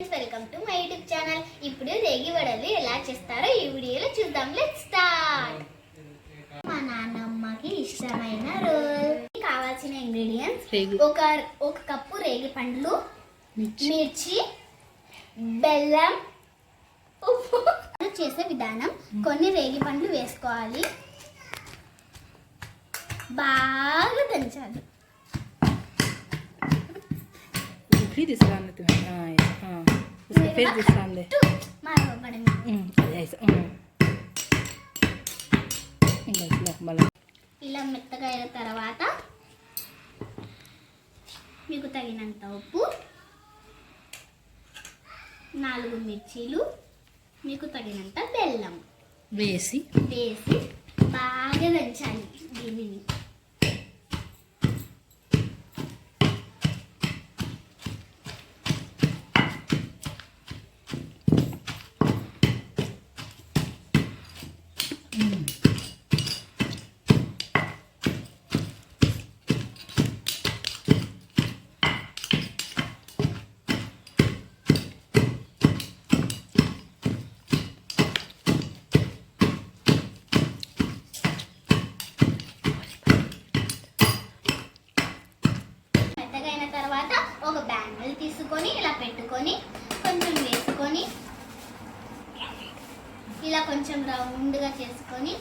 Welcome to my YouTube channel. ఇప్పుడు రేగి వడలు ఎలా చేస్తారో ఈ వీడియోలో చూద్దాం. Let's start. మా నాన్నమ్మకి ఇష్టమైన రోల్. కావాల్సిన ఇంగ్రీడియంట్స్ ఒక కప్పు రేగి పండ్లు, మిర్చి, బెల్లం, ఉప్పు. చేసే విధానం: కొన్ని రేగి పండ్లు వేసుకోవాలి, బాగా దంచాలి. फिर इसका उसका फिर दूसरा दे ఇలా మెత్తగా అయిన తర్వాత మీకు తగినంత ఉప్పు, 4 మిర్చీలు, మీకు తగినంత బెల్లం వేసి బాగా దంచాలి. దీనిని తర్వాత ఒక బ్యాంగిల్ తీసుకొని ఇలా పెట్టుకొని కొంచెం వేసుకొని ఇలా కొంచెం రౌండ్గా చేసుకొని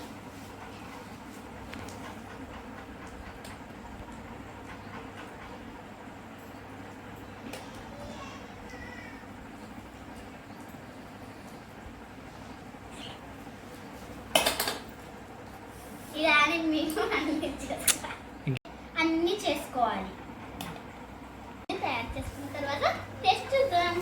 ఇలా మీరు అన్నీ చేసుకోవాలి. తయారు చేసుకున్న తర్వాత టేస్ట్ చూద్దాం.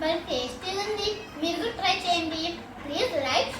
మరి టేస్టీ ఉంది, మీరు కూడా ట్రై చేయండి. Please like,